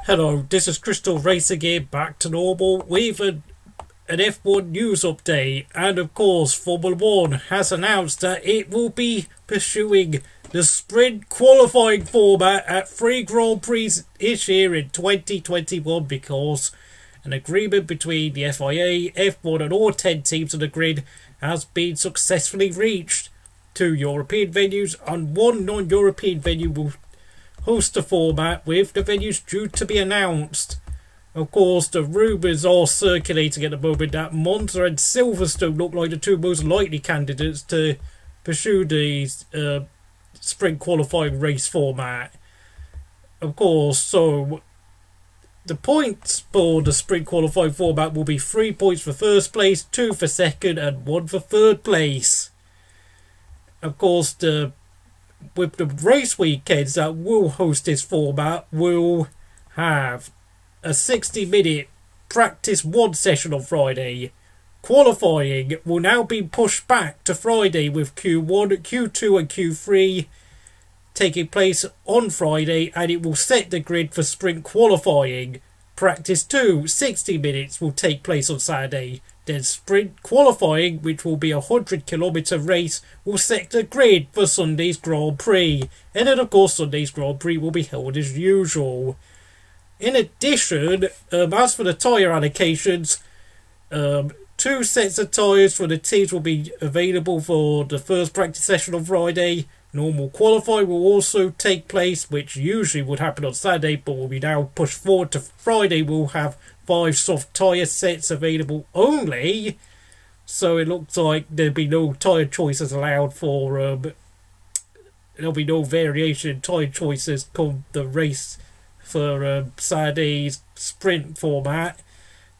Hello, this is Crystal Racing here, back to normal with an F1 news update. And of course, Formula 1 has announced that it will be pursuing the sprint qualifying format at 3 Grand Prix this year in 2021 because an agreement between the FIA, F1 and all 10 teams on the grid has been successfully reached. 2 European venues and 1 non-European venue will host the format, with the venues due to be announced. Of course, the rumours are circulating at the moment that Monza and Silverstone look like the 2 most likely candidates to pursue the sprint qualifying race format. Of course, so the points for the sprint qualifying format will be 3 points for first place, 2 for second and 1 for third place. Of course, with the race weekends that will host this format, will have a 60-minute practice 1 session on Friday. Qualifying will now be pushed back to Friday, with Q1, Q2 and Q3 taking place on Friday, and it will set the grid for sprint qualifying. Practice 2, 60 minutes, will take place on Saturday. Then sprint qualifying, which will be a 100-kilometre race, will set the grid for Sunday's Grand Prix. And then of course Sunday's Grand Prix will be held as usual. In addition, as for the tyre allocations, 2 sets of tyres for the teams will be available for the first practice session on Friday. Normal qualifying will also take place, which usually would happen on Saturday, but will be now pushed forward to Friday. We'll have 5 soft tyre sets available only, so it looks like there'll be no tyre choices allowed for, there'll be no variation in tyre choices come the race for Saturday's sprint format.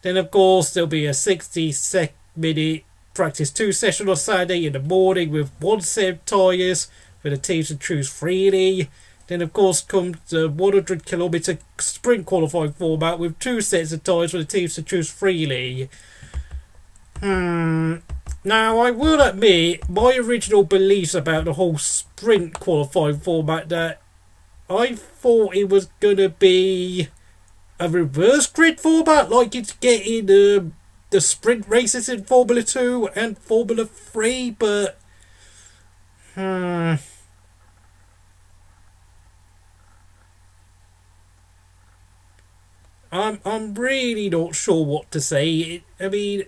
Then of course there'll be a 60-minute practice 2 session on Saturday in the morning with 1 set of tyres for the teams to choose freely. Then of course comes the 100-kilometre sprint qualifying format with 2 sets of tyres for the teams to choose freely. Now I will admit, my original beliefs about the whole sprint qualifying format, that I thought it was going to be a reverse grid format, like it's getting the sprint races in Formula 2 and Formula 3, but I'm really not sure what to say. I mean,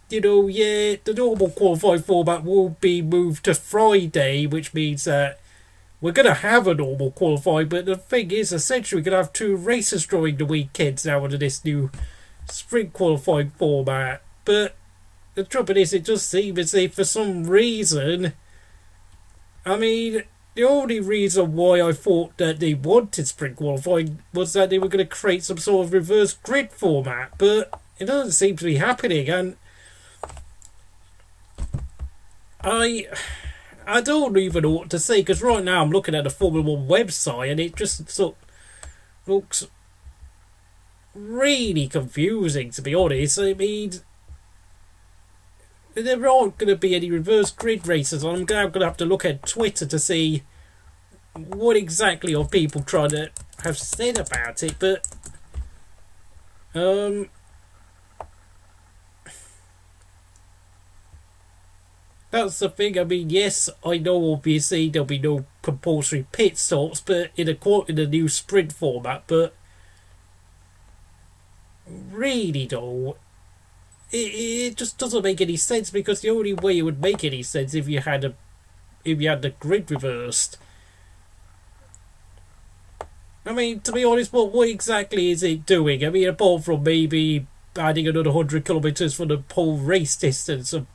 you know, yeah, the normal qualifying format will be moved to Friday, which means that we're going to have a normal qualifying, but the thing is, essentially we're going to have 2 races during the weekends now under this new sprint qualifying format. But the trouble is, it just seems as if for some reason, I mean, the only reason why I thought that they wanted sprint qualifying was that they were going to create some sort of reverse grid format, but it doesn't seem to be happening, and I don't even know what to say, because right now I'm looking at the Formula 1 website and it just sort of looks really confusing, to be honest. I mean, there aren't going to be any reverse grid races. I'm going to have to look at Twitter to see what exactly are people trying to have said about it, but that's the thing. I mean, yes, I know obviously there'll be no compulsory pit stops, but in a new sprint format, but really though, it just doesn't make any sense, because the only way it would make any sense if you had the grid reversed. I mean, to be honest, what exactly is it doing? I mean, apart from maybe adding another 100 kilometres for the whole race distance of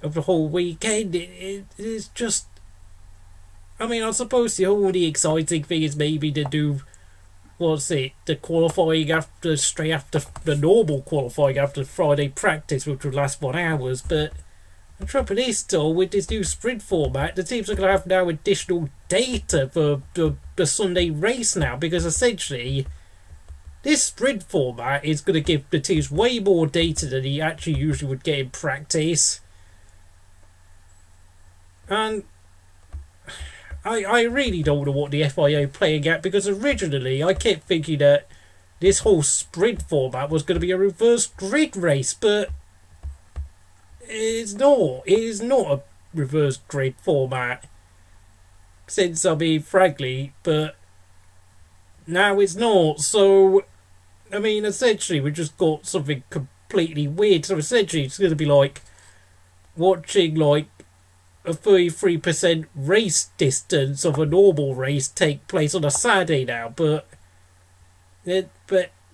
the whole weekend, it's just, I mean, I suppose the only exciting thing is maybe to do, the qualifying straight after the normal qualifying after Friday practice, which would last 1 hour. But the trouble is, though, with this new sprint format, the teams are going to have now additional data for the Sunday race now, because essentially this sprint format is going to give the teams way more data than he actually usually would get in practice. And I really don't know what the FIA are playing at, because originally I kept thinking that this whole sprint format was going to be a reverse grid race, but it's not. It is not a reverse grid format. Since, I mean, frankly, but now it's not. So, I mean, essentially we've just got something completely weird. So essentially it's going to be like watching like a 33% race distance of a normal race take place on a Saturday now, but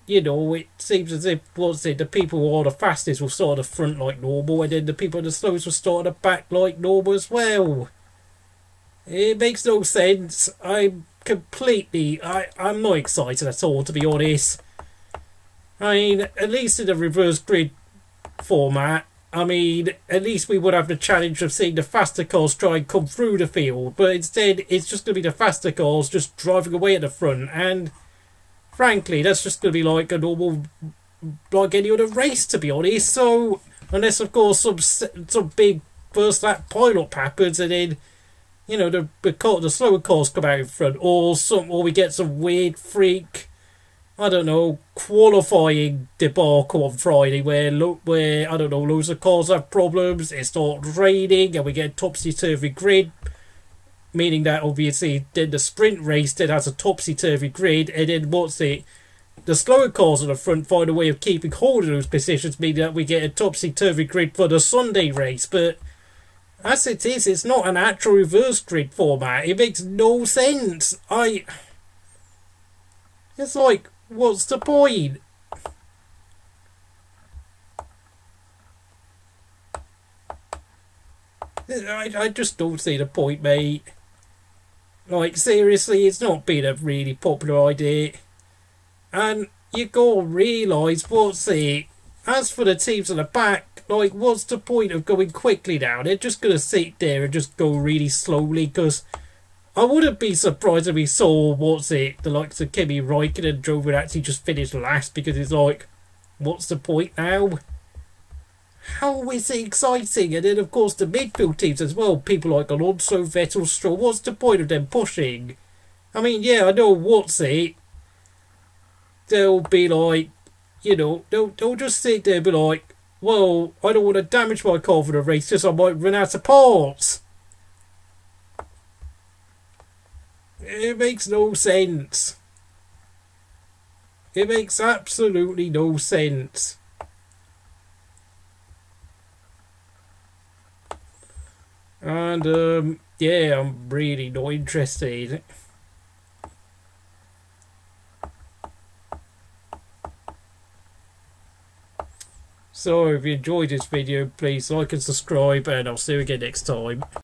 you know, it seems as if the people who are the fastest will start at the front like normal, and then the people the slowest will start at the back like normal as well. It makes no sense. I'm not excited at all, to be honest. I mean, at least in the reverse grid format, I mean, at least we would have the challenge of seeing the faster cars try and come through the field, but instead it's just going to be the faster cars just driving away at the front, and frankly that's just going to be like a normal, like any other race, to be honest. So unless of course some big first lap pile-up happens, and then, you know, the slower cars come out in front, or we get some weird freak, I don't know, qualifying debacle on Friday where I don't know, loads of cars have problems, it starts raining, and we get a topsy-turvy grid, meaning that obviously then the sprint race then has a topsy-turvy grid, and then the slower cars on the front find a way of keeping hold of those positions, meaning that we get a topsy-turvy grid for the Sunday race. But as it is, it's not an actual reverse grid format. It makes no sense. It's like, what's the point? I just don't see the point, mate. Like, seriously, it's not been a really popular idea. And you gotta realise, as for the teams at the back, like, what's the point of going quickly now? They're just gonna sit there and just go really slowly, because I wouldn't be surprised if we saw, the likes of Kimi Räikkönen and Drover actually just finish last, because it's like, what's the point now? How is it exciting? And then, of course, the midfield teams as well, people like Alonso, Vettel, Stroll, what's the point of them pushing? I mean, yeah, I know they'll be like, you know, they'll just sit there and be like, well, I don't want to damage my car for the race, just I might run out of parts. It makes no sense. It makes absolutely no sense. And, yeah, I'm really not interested. So, if you enjoyed this video, please like and subscribe, and I'll see you again next time.